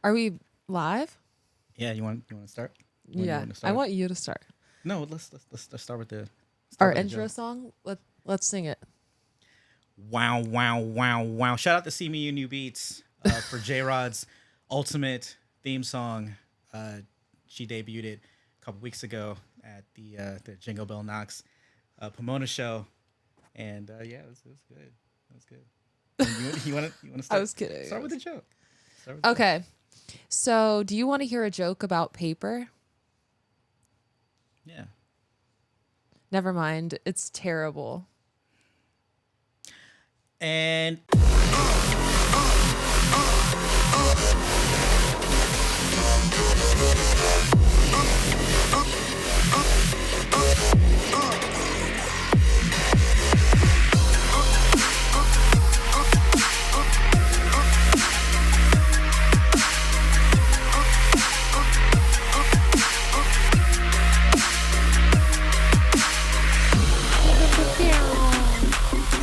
Are we live? Yeah, you want to start? You Yeah, want to I start? want you to start. No, let's start with the Our intro joke. song. Let's sing it. Wow, wow, wow, wow! Shout out to See Me You New Beats for J Rod's ultimate theme song. Uh, she debuted it a couple weeks ago at the Jingle Bell Knox Pomona show, and yeah, it was good. It was good. You want to I start? was kidding. Start with the joke. Start with the joke. Okay. So, do you want to hear a joke about paper? Yeah. Never mind. It's terrible. And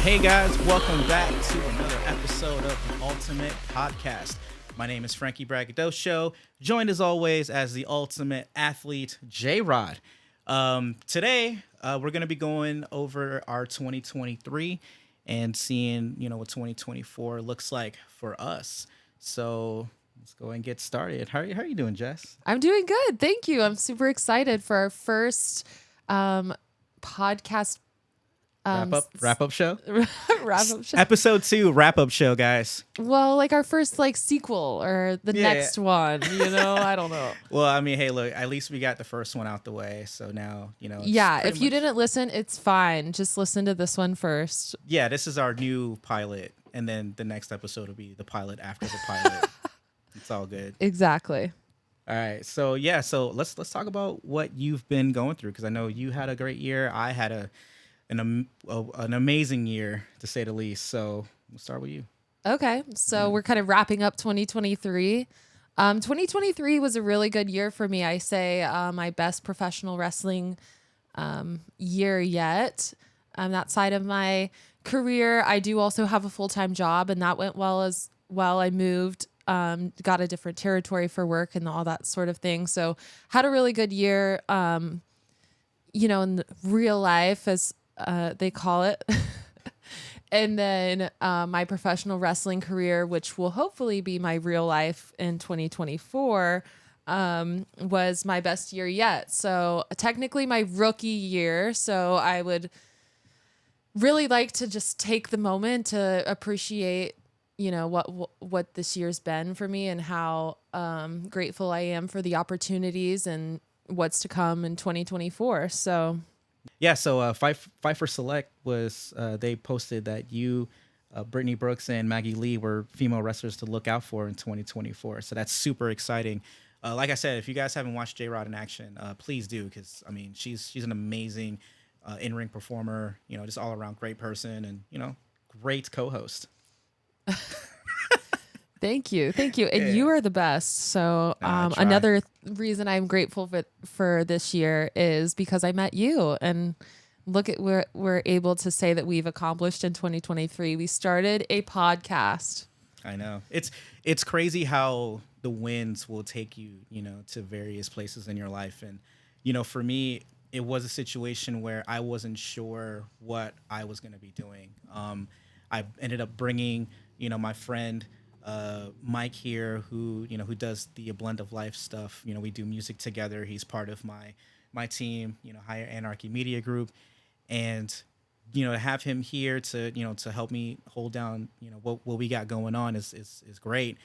hey guys, welcome back to another episode of the Ultimate Podcast. My name is Frankie Braggadocio, joined as always as the ultimate athlete, J-Rod. Today, we're going to be going over our 2023 and seeing, what 2024 looks like for us. So let's go and get started. How are you doing, Jess? I'm doing good. Thank you. I'm super excited for our first podcast Wrap up show? wrap up show. Episode 2 wrap up show, guys. Well, like our first sequel or the Yeah. next one, I don't know. Well, I mean, hey, look, at least we got the first one out the way. So now, it's Yeah, pretty if you much- didn't listen, it's fine. Just listen to this one first. Yeah, this is our new pilot. And then the next episode will be the pilot after the pilot. It's all good. Exactly. All right. So, yeah. So let's talk about what you've been going through. Because I know you had a great year. I had an amazing year, to say the least. So we'll start with you. Okay, so we're kind of wrapping up 2023. 2023 was a really good year for me. I say my best professional wrestling year yet. That side of my career, I do also have a full-time job, and that went well as well. I moved, got a different territory for work and all that sort of thing. So had a really good year, in the real life, as they call it. And then my professional wrestling career, which will hopefully be my real life in 2024, was my best year yet. So technically my rookie year. So I would really like to just take the moment to appreciate, what this year's been for me and how grateful I am for the opportunities and what's to come in 2024. So Yeah. So Fight for Select was, they posted that you, Brittany Brooks and Maggie Lee were female wrestlers to look out for in 2024. So that's super exciting. Like I said, if you guys haven't watched J-Rod in action, please do. Because, I mean, she's an amazing in-ring performer, just all around great person and, great co-host. Thank you. And you are the best. So I try. another reason I'm grateful for this year is because I met you, and look at where we're able to say that we've accomplished in 2023. We started a podcast. I know. It's crazy how the winds will take you, to various places in your life. And, for me, it was a situation where I wasn't sure what I was going to be doing. I ended up bringing, my friend Mike here, who does the Blend of Life stuff. We do music together. He's part of my team, Higher Anarchy Media Group, and to have him here to help me hold down what we got going on is great.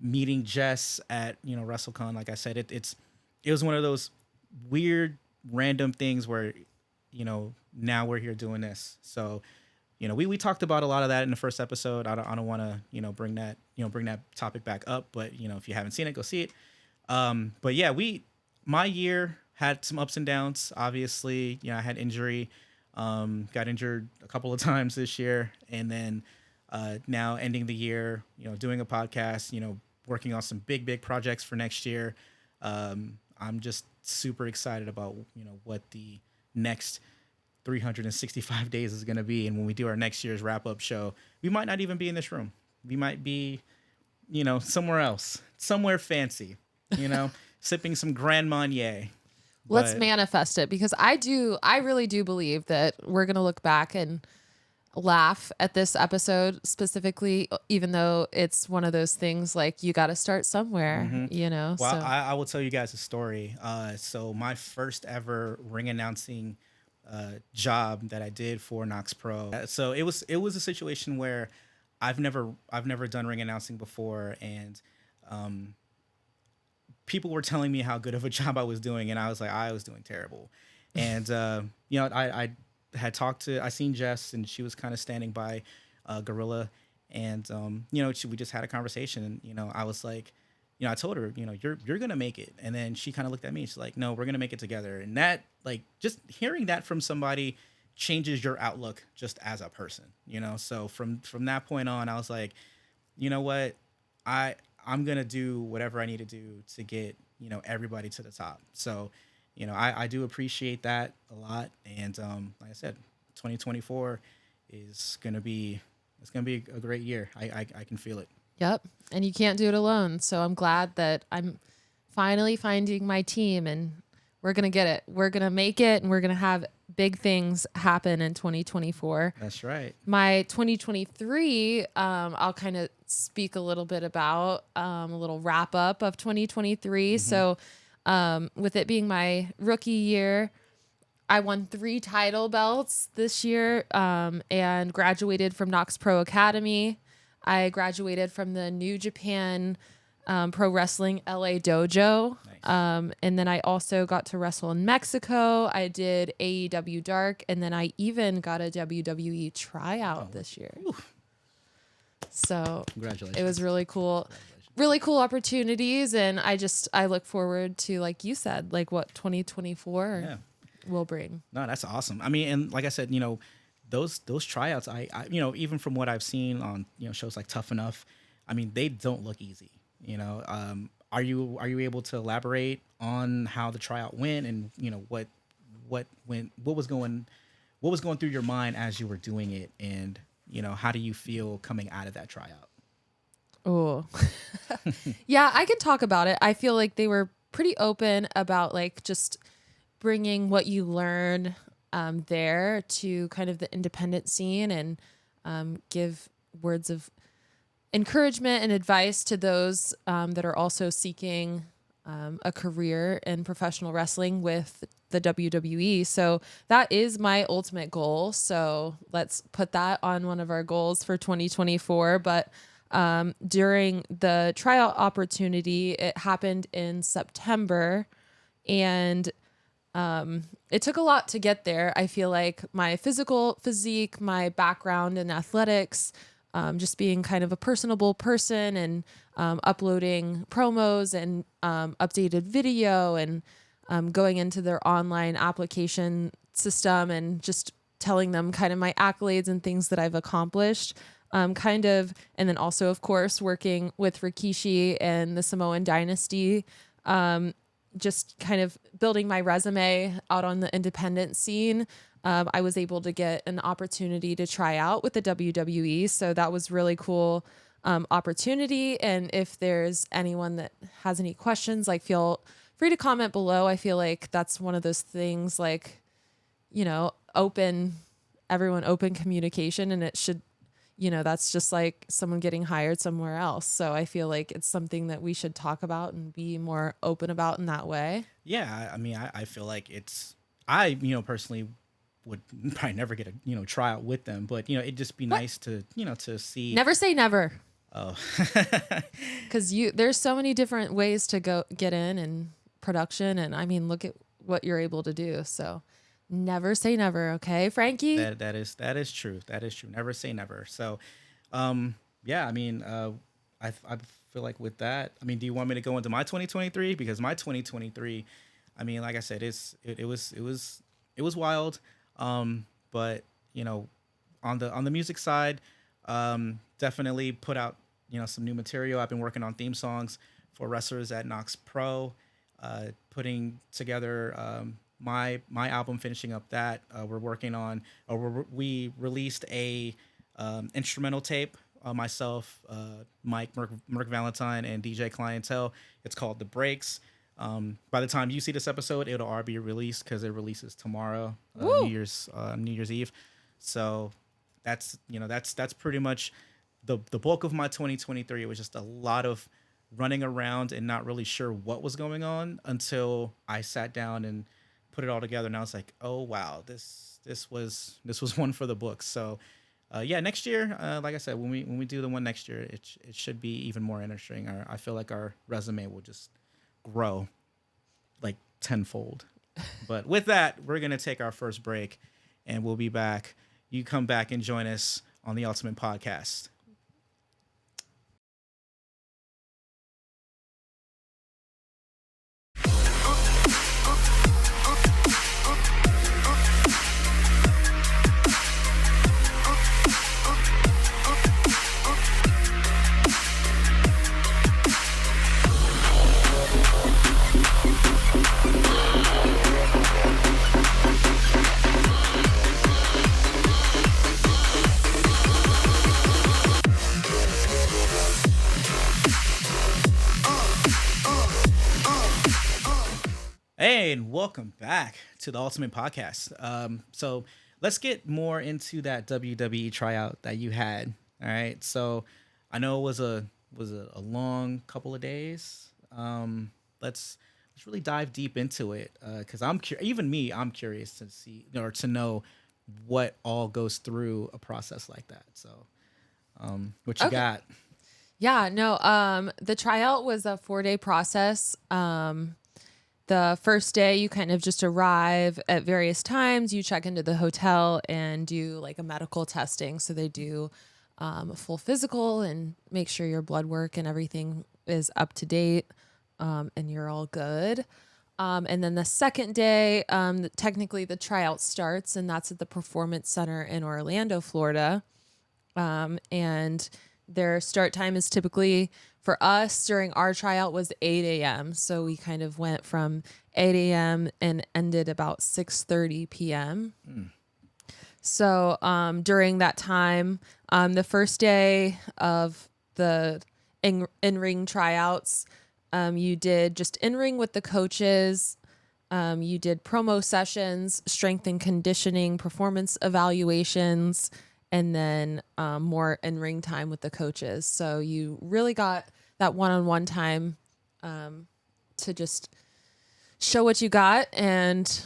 Meeting Jess at WrestleCon, like I said, it was one of those weird random things where now we're here doing this. So we talked about a lot of that in the first episode. I don't want to bring that topic back up, but if you haven't seen it, go see it. But yeah, my year had some ups and downs. Obviously, I had injury, got injured a couple of times this year, and then now ending the year, doing a podcast, working on some big projects for next year. I'm just super excited about what the next 365 days is going to be. And when we do our next year's wrap up show, we might not even be in this room. We might be, somewhere else somewhere fancy, you know, sipping some Grand Marnier. Let's But manifest it, because I really do believe that we're going to look back and laugh at this episode specifically, even though it's one of those things like you got to start somewhere, you know? well, So, I will tell you guys a story. So my first ever ring announcing job that I did for Knox Pro. So it was a situation where I've never done ring announcing before, and people were telling me how good of a job I was doing, and I was like, I was doing terrible. And I had I seen Jess, and she was kind of standing by Gorilla, and we just had a conversation, and I was like, I told her, you're gonna make it, and then she kind of looked at me, and she's like, no, we're gonna make it together, and that, like, just hearing that from somebody changes your outlook just as a person, So from that point on, I was like, you know what, I I'm gonna do whatever I need to do to get everybody to the top. So, I do appreciate that a lot, and like I said, 2024 is gonna be it's gonna be a great year. I can feel it. yep. And you can't do it alone. So I'm glad that I'm finally finding my team, and we're going to get it. We're going to make it, and we're going to have big things happen in 2024. That's right. My 2023, I'll kind of speak a little bit about a little wrap up of 2023. So with it being my rookie year, I won 3 title belts this year and graduated from Knox Pro Academy. I graduated from the New Japan Pro Wrestling LA Dojo. Nice. And then I also got to wrestle in Mexico. I did AEW Dark, and then I even got a WWE tryout this year. Ooh. So Congratulations. it was really cool. Really cool opportunities, and I look forward to, like you said, like what 2024 will bring. No, that's awesome. I mean, and like I said, those tryouts, I even from what I've seen on shows like Tough Enough, I mean, they don't look easy. Are you able to elaborate on how the tryout went, and what was going through your mind as you were doing it, and how do you feel coming out of that tryout? Oh, yeah, I can talk about it. I feel like they were pretty open about like just bringing what you learn there to kind of the independent scene, and give words of encouragement and advice to those that are also seeking a career in professional wrestling with the WWE. So that is my ultimate goal. So let's put that on one of our goals for 2024. But during the tryout opportunity, it happened in September, and it took a lot to get there. I feel like my physique, my background in athletics, just being kind of a personable person, and uploading promos and updated video, and going into their online application system, and just telling them kind of my accolades and things that I've accomplished. And then also, of course, working with Rikishi and the Samoan Dynasty, just kind of building my resume out on the independent scene. I was able to get an opportunity to try out with the WWE. So that was really cool opportunity. And if there's anyone that has any questions, like, feel free to comment below. I feel like that's one of those things, like, open communication, and it should, that's just like someone getting hired somewhere else. So I feel like it's something that we should talk about and be more open about in that way. Yeah, I mean, I feel like I personally would probably never get a tryout with them, but it'd just be nice to to see. Never say never. Oh, because there's so many different ways to get in production, and I mean, look at what you're able to do. So never say never, okay, Frankie? That is true. That is true. Never say never. So, yeah, I mean, I feel like with that, I mean, do you want me to go into my 2023? Because my 2023, I mean, like I said, it was wild. But on the music side, definitely put out some new material. I've been working on theme songs for wrestlers at Knox Pro, putting together my album, finishing up that. We're working on, we released a instrumental tape myself, Mike, Merc Valentine, and DJ Clientele. It's called The Breaks. By the time you see this episode, it'll already be released because it releases tomorrow, New Year's Eve. So that's pretty much the bulk of my 2023. It was just a lot of running around and not really sure what was going on until I sat down and put it all together, and I was like, oh wow, this was one for the books. So next year, like I said, when we do the one next year, it should be even more interesting. I feel like our resume will just grow like tenfold. But with that, we're gonna take our first break, and we'll be back. You come back and join us on the Ultimate Podcast. Hey, and welcome back to the Ultimate Podcast. So let's get more into that WWE tryout that you had. All right. So I know it was a long couple of days. Let's really dive deep into it because I'm curious to see or to know what all goes through a process like that. So what you got? Yeah, no. The tryout was a 4-day process. The first day, you kind of just arrive at various times. You check into the hotel and do like a medical testing. So they do a full physical and make sure your blood work and everything is up to date and you're all good. And then the second day, technically the tryout starts, and that's at the Performance Center in Orlando, Florida. And their start time is typically, for us during our tryout, was 8 a.m. So we kind of went from 8 a.m. and ended about 6:30 p.m. So during that time, the first day of the in-ring tryouts, you did just in-ring with the coaches. You did promo sessions, strength and conditioning, performance evaluations, and then more in-ring time with the coaches. So you really got that one-on-one time to just show what you got and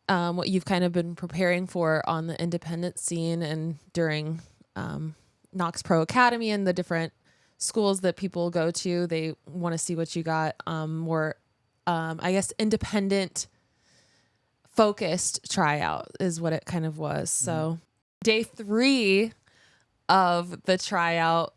what you've kind of been preparing for on the independent scene and during Knox Pro Academy and the different schools that people go to. They want to see what you got more, I guess, independent focused tryout is what it kind of was. So day 3 of the tryout,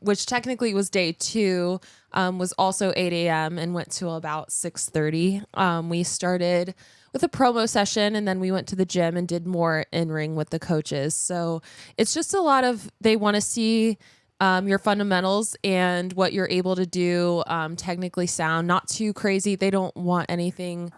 which technically was day 2, was also 8 a.m. and went to about 6:30. We started with a promo session, and then we went to the gym and did more in-ring with the coaches. So it's just a lot of, they want to see your fundamentals and what you're able to do, technically sound, not too crazy. They don't want anything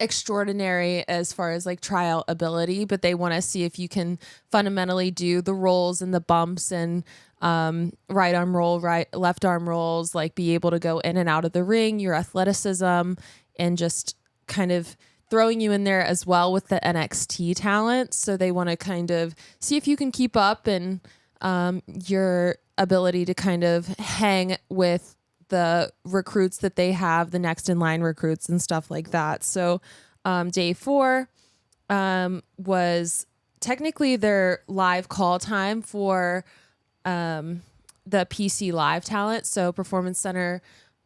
extraordinary as far as like tryout ability, but they want to see if you can fundamentally do the rolls and the bumps and right arm roll, left arm rolls, like be able to go in and out of the ring, your athleticism, and just kind of throwing you in there as well with the NXT talent. So they want to kind of see if you can keep up and your ability to kind of hang with the recruits that they have, the next in line recruits and stuff like that. So day 4 was technically their live call time for the PC live talent. So Performance Center,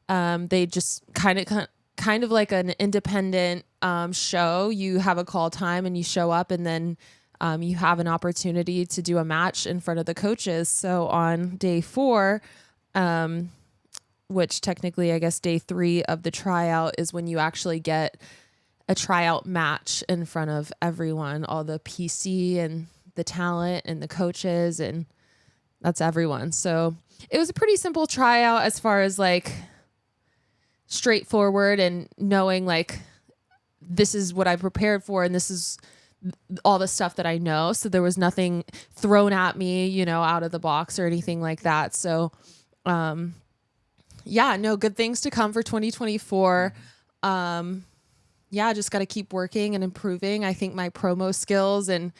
they just kind of like an independent show. You have a call time and you show up, and then you have an opportunity to do a match in front of the coaches. So on day 4, which technically, I guess, day 3 of the tryout is when you actually get a tryout match in front of everyone, all the PC and the talent and the coaches, and that's everyone. So it was a pretty simple tryout as far as like straightforward and knowing like this is what I prepared for and this is all the stuff that I know. So there was nothing thrown at me, you know, out of the box or anything like that. So, yeah, no, good things to come for 2024. Yeah, just got to keep working and improving. I think my promo skills and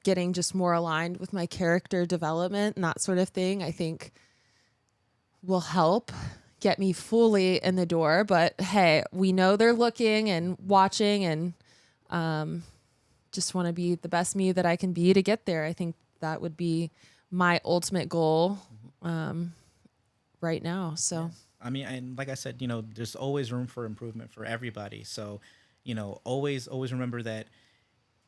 getting just more aligned with my character development and that sort of thing, I think will help get me fully in the door. But hey, we know they're looking and watching, and just want to be the best me that I can be to get there. I think that would be my ultimate goal right now. So, I mean, and like I said, you know, there's always room for improvement for everybody. So, you know, always remember that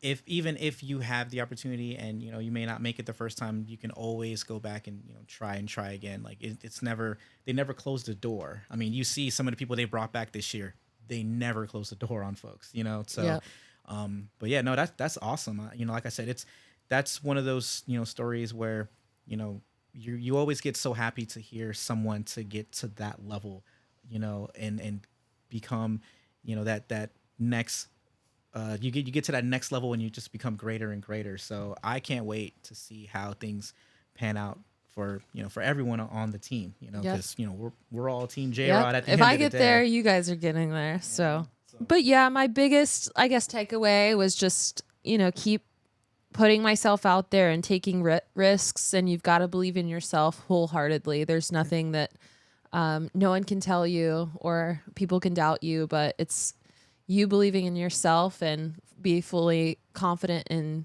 even if you have the opportunity and, you know, you may not make it the first time, you can always go back and, you know, try again. Like it's never, they never close the door. I mean, you see some of the people they brought back this year, they never close the door on folks, you know? So, yeah. But yeah, no, that's awesome. You know, like I said, that's one of those, you know, stories where, you know, you always get so happy to hear someone to get to that level, you know, and become, you know, that next, you get to that next level and you just become greater and greater. So I can't wait to see how things pan out for, you know, for everyone on the team, you know, because, you know, we're all team J Rod at the If end I of the get day. there, you guys are getting there. So, but yeah, my biggest, I guess, takeaway was just, you know, keep putting myself out there and taking risks. And you've got to believe in yourself wholeheartedly. There's nothing that no one can tell you or people can doubt you, but it's you believing in yourself and be fully confident in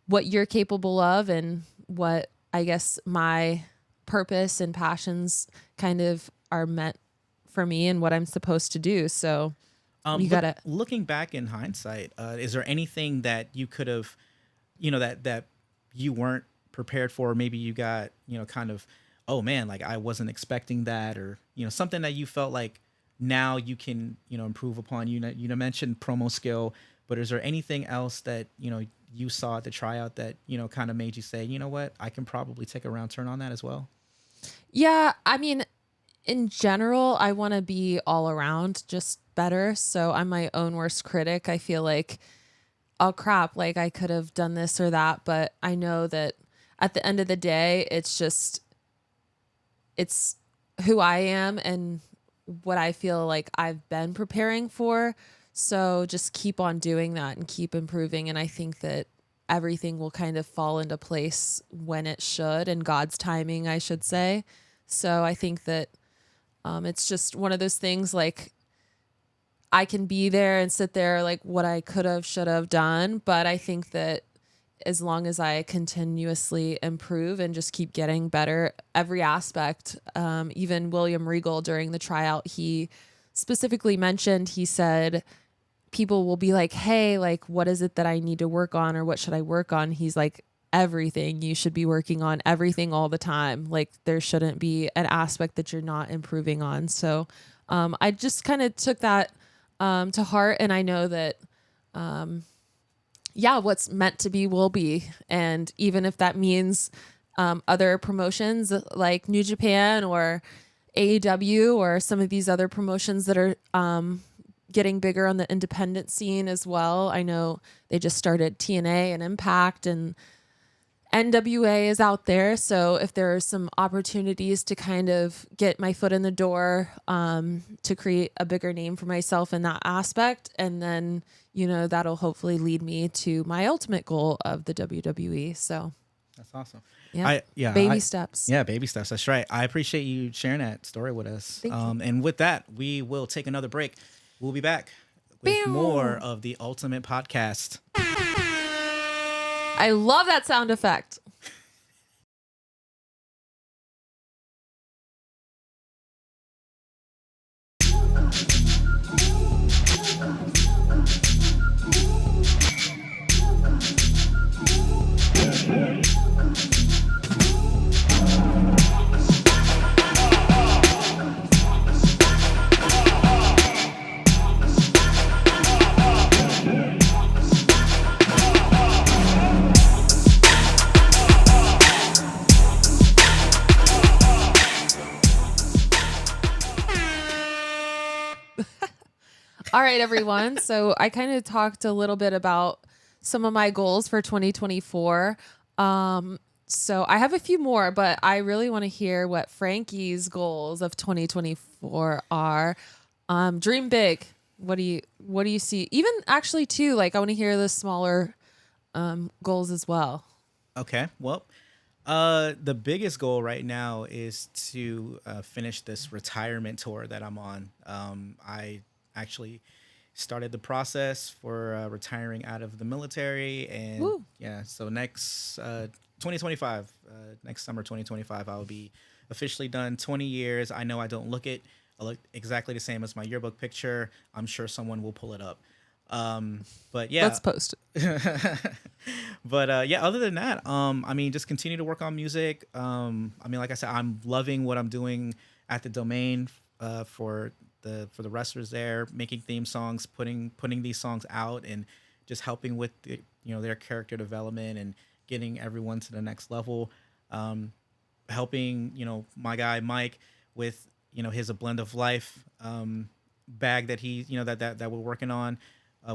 what you're capable of and what I guess my purpose and passions kind of are meant for me and what I'm supposed to do. So you gotta looking back in hindsight, is there anything that you could have, you know, that you weren't prepared for? Maybe you got, you know, kind of, oh man, like I wasn't expecting that, or, you know, something that you felt like now you can, you know, improve upon. You know, mentioned promo skill, but is there anything else that, you know, you saw at the tryout that, you know, kind of made you say, you know what, I can probably take a round turn on that as well? Yeah, I mean, in general, I want to be all around just better. So I'm my own worst critic. I feel like, oh crap, like I could have done this or that, but I know that at the end of the day, it's who I am and what I feel like I've been preparing for. So just keep on doing that and keep improving. And I think that everything will kind of fall into place when it should, and God's timing, I should say. So I think that it's just one of those things, like I can be there and sit there like what I could have, should have done. But I think that as long as I continuously improve and just keep getting better, every aspect, even William Regal during the tryout, he specifically mentioned, he said, people will be like, hey, like, what is it that I need to work on or what should I work on? He's like, everything. You should be working on everything all the time. Like there shouldn't be an aspect that you're not improving on. So I just kind of took that to heart. And I know that, yeah, what's meant to be will be. And even if that means other promotions like New Japan or AEW or some of these other promotions that are getting bigger on the independent scene as well. I know they just started TNA and Impact, and NWA is out there. So if there are some opportunities to kind of get my foot in the door, to create a bigger name for myself in that aspect, and then, you know, that'll hopefully lead me to my ultimate goal of the WWE. So That's awesome. yeah, baby steps. Yeah, baby steps. That's right. I appreciate you sharing that story with us. Thank you. And with that, we will take another break. We'll be back with more of the Ultimate Podcast. I love that sound effect. All right, everyone. So I kind of talked a little bit about some of my goals for 2024. So I have a few more, but I really want to hear what Frankie's goals of 2024 are. Dream big. What do you see? Even actually too, like I want to hear the smaller goals as well. Okay. Well, the biggest goal right now is to finish this retirement tour that I'm on. I actually started the process for retiring out of the military, and Woo. yeah, so next 2025, next summer 2025, I'll be officially done 20 years. I know I look exactly the same as my yearbook picture. I'm sure someone will pull it up. But yeah, Let's post it. but yeah, other than that, I mean, just continue to work on music. I mean, like I said, I'm loving what I'm doing at the domain for the wrestlers there, making theme songs, putting these songs out, and just helping with their character development and getting everyone to the next level. Helping my guy Mike with his A Blend of Life bag that he that we're working on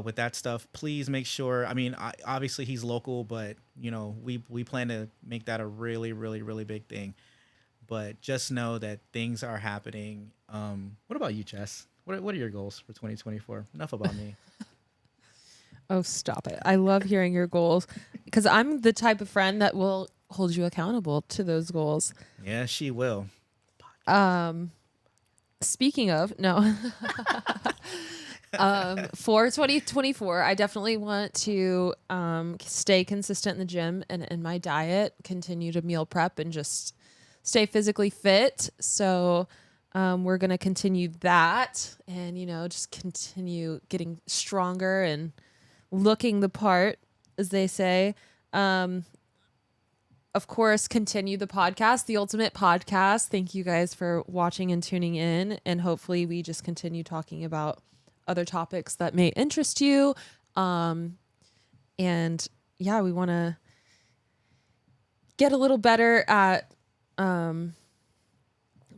with that stuff. Please make sure. I mean, obviously he's local, but we plan to make that a really really really big thing. But just know that things are happening. What about you, Jess? What are your goals for 2024? Enough about me. Oh, stop it. I love hearing your goals because I'm the type of friend that will hold you accountable to those goals. Yeah, she will. Speaking of, no. For 2024, I definitely want to stay consistent in the gym and in my diet, continue to meal prep and just stay physically fit. So we're going to continue that and, just continue getting stronger and looking the part, as they say. Of course, continue the podcast, the Ultimate Podcast. Thank you guys for watching and tuning in. And hopefully we just continue talking about other topics that may interest you. And yeah, we want to get a little better at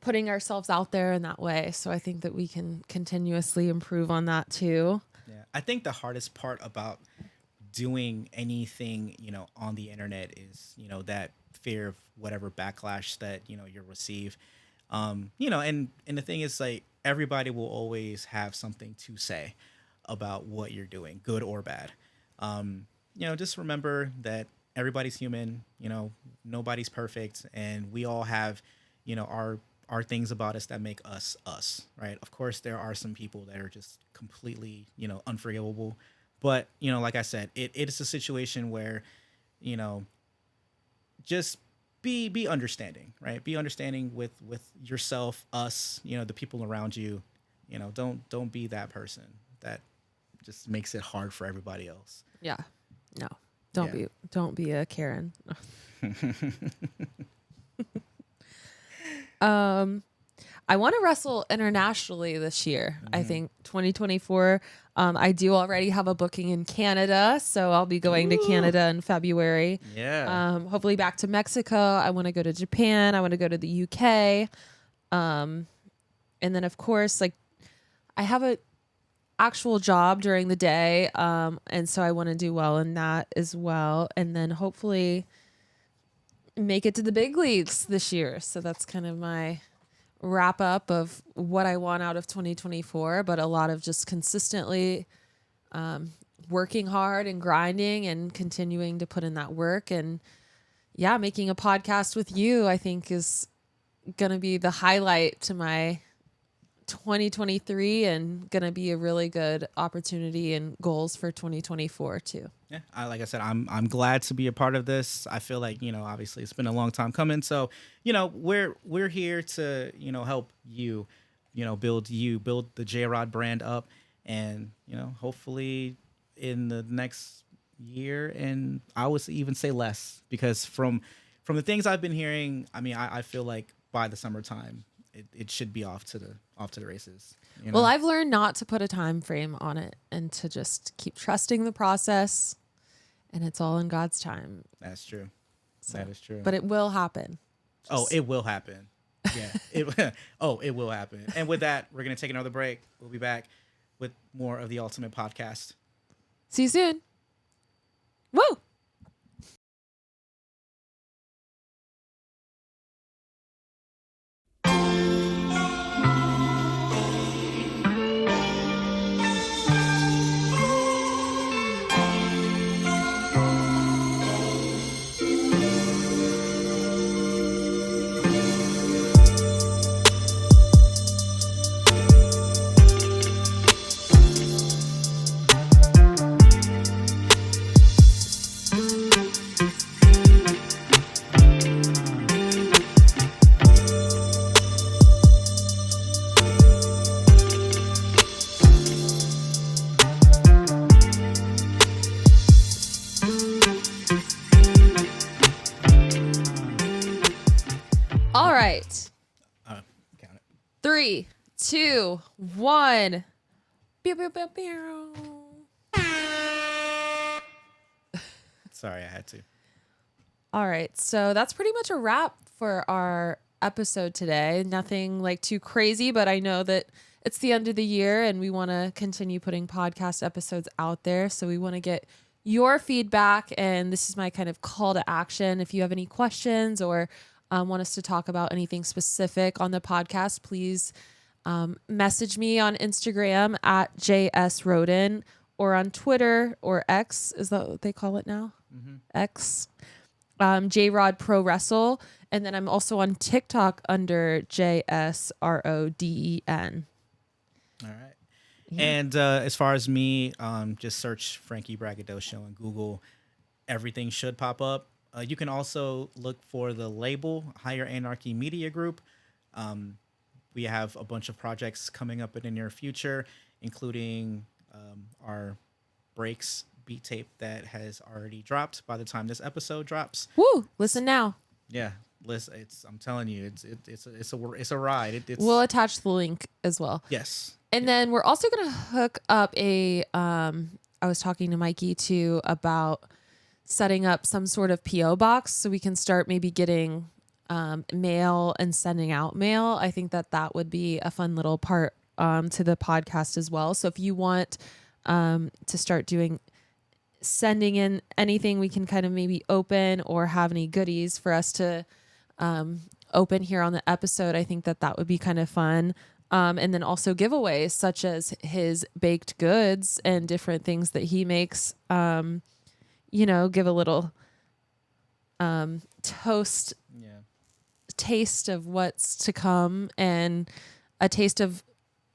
putting ourselves out there in that way. So I think that we can continuously improve on that too. Yeah, I think the hardest part about doing anything on the internet is that fear of whatever backlash that you'll receive. And the thing is, like, everybody will always have something to say about what you're doing, good or bad. Just remember that everybody's human. Nobody's perfect, and we all have our things about us that make us us, right? Of course there are some people that are just completely unforgivable, but like I said, it is a situation where just be understanding, right? Be understanding with yourself, us, the people around you. Don't be that person that just makes it hard for everybody else. Yeah. No. Yeah. Don't be a Karen. I want to wrestle internationally this year. I think 2024. I do already have a booking in Canada, so I'll be going to Canada in February. Yeah. Hopefully back to Mexico. I want to go to Japan. I want to go to the UK. And then of course, like, I have a actual job during the day. And so I want to do well in that as well. And then hopefully make it to the big leagues this year. So that's kind of my wrap up of what I want out of 2024, but a lot of just consistently working hard and grinding and continuing to put in that work. And yeah, making a podcast with you, I think, is going to be the highlight to my 2023 and going to be a really good opportunity and goals for 2024 too. Yeah, like I said, I'm glad to be a part of this. I feel like obviously it's been a long time coming. So we're here to help you, build the J-Rod brand up, and hopefully in the next year, and I would even say less, because from the things I've been hearing, I mean, I feel like by the summertime it should be off to the races. Well, I've learned not to put a time frame on it and to just keep trusting the process, and it's all in God's time. That's true. So, that is true. But it will happen. It will happen. Yeah. It will happen. And with that, we're going to take another break. We'll be back with more of the Ultimate Podcast. See you soon. Woo! All right. Count it. 3, 2, 1. Pew, pew, pew, pew. Sorry, I had to. All right. So that's pretty much a wrap for our episode today. Nothing like too crazy, but I know that it's the end of the year and we want to continue putting podcast episodes out there. So we want to get your feedback. And this is my kind of call to action. If you have any questions or want us to talk about anything specific on the podcast, please message me on Instagram at JSRoden or on Twitter or X. Is that what they call it now? Mm-hmm. X. Jrodprowrestle. And then I'm also on TikTok under JSRODEN. All right. Yeah. And as far as me, just search Frankie Braggadocio on Google. Everything should pop up. You can also look for the label Higher Anarchy Media Group. We have a bunch of projects coming up in the near future, including our Breaks beat tape that has already dropped by the time this episode drops. Woo! Listen now. Yeah, listen. I'm telling you, it's a ride. We'll attach the link as well. Yes. And then we're also gonna hook up a. I was talking to Mikey too about setting up some sort of PO box so we can start maybe getting mail and sending out mail. I think that would be a fun little part to the podcast as well. So if you want to start sending in anything we can kind of maybe open or have any goodies for us to open here on the episode, I think that would be kind of fun. And then also giveaways such as his baked goods and different things that he makes. Give a little taste of what's to come and a taste of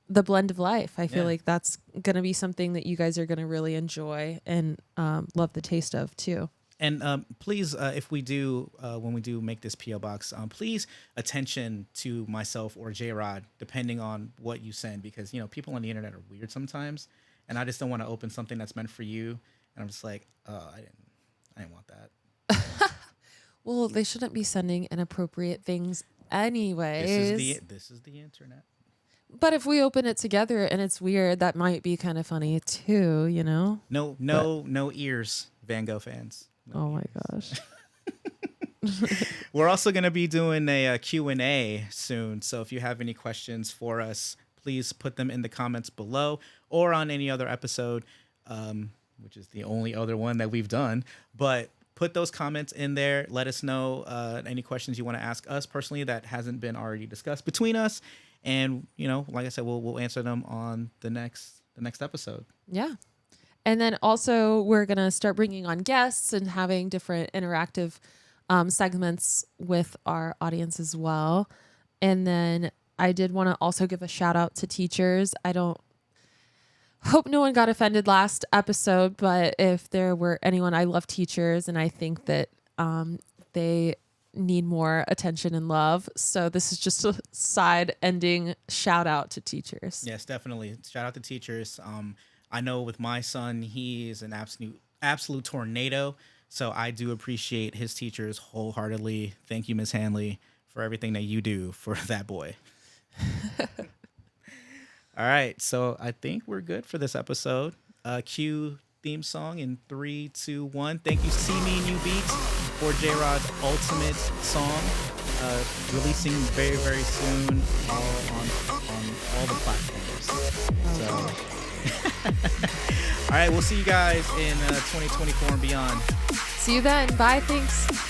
the blend of life. I feel like that's going to be something that you guys are going to really enjoy and love the taste of too. And please, if we do, when we do make this P.O. box, please attention to myself or J-Rod, depending on what you send, because, people on the internet are weird sometimes. And I just don't want to open something that's meant for you. And I'm just like, oh, I didn't want that. Well, they shouldn't be sending inappropriate things anyways. This is the internet. But if we open it together and it's weird, that might be kind of funny too, No ears, Van Gogh fans. No ears. My gosh. We're also going to be doing a Q&A soon. So if you have any questions for us, please put them in the comments below or on any other episode, which is the only other one that we've done. But put those comments in there. Let us know any questions you want to ask us personally that hasn't been already discussed between us. And, like I said, we'll answer them on the next episode. Yeah. And then also we're going to start bringing on guests and having different interactive segments with our audience as well. And then I did want to also give a shout out to teachers. I don't hope no one got offended last episode, but if there were anyone, I love teachers and I think that they need more attention and love. So this is just a side ending shout out to teachers. Yes, definitely. Shout out to teachers. I know with my son, he is an absolute tornado. So I do appreciate his teachers wholeheartedly. Thank you, Ms. Hanley, for everything that you do for that boy. All right. So I think we're good for this episode. Cue theme song in 3, 2, 1. Thank you, See Me New Beats, for J-Rod's ultimate song. Releasing very, very soon on all the platforms. So All right, we'll see you guys in 2024 and beyond. See you then. Bye. Thanks.